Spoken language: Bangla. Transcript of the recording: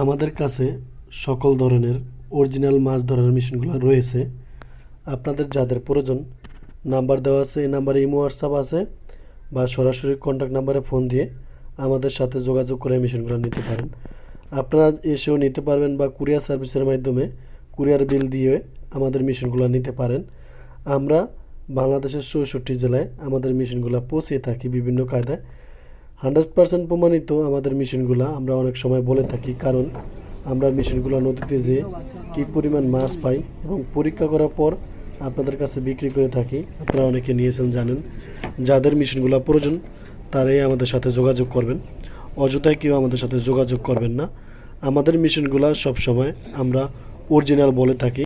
আমাদের কাছে সকল ধরনের অরিজিনাল মাছ ধরার মেশিনগুলো রয়েছে। আপনাদের যাদের প্রয়োজন নাম্বার দেওয়া আছে, এই নাম্বারে ইমো হোয়াটসঅ্যাপ আছে, বা সরাসরি কন্ট্যাক্ট নাম্বারে ফোন দিয়ে আমাদের সাথে যোগাযোগ করে মেশিনগুলো নিতে পারেন। আপনারা এসেও নিতে পারবেন বা কুরিয়ার সার্ভিসের মাধ্যমে কুরিয়ার বিল দিয়ে আমাদের মেশিনগুলো নিতে পারেন। আমরা বাংলাদেশের 64 জেলায় আমাদের মেশিনগুলো পৌঁছে থাকি বিভিন্ন কায়দায়। 100% প্রমাণিত আমাদের মেশিনগুলো আমরা অনেক সময় বলে থাকি, কারণ আমরা মেশিনগুলো নদীতে যেয়ে কী পরিমাণ মাছ পাই এবং পরীক্ষা করার পর আপনাদের কাছে বিক্রি করে থাকি। আপনারা অনেকে নিয়েছেন, জানেন। যাদের মেশিনগুলো প্রয়োজন তারাই আমাদের সাথে যোগাযোগ করবেন, অযথায় কেউ আমাদের সাথে যোগাযোগ করবেন না। আমাদের মেশিনগুলো সবসময় আমরা অরিজিনাল বলে থাকি।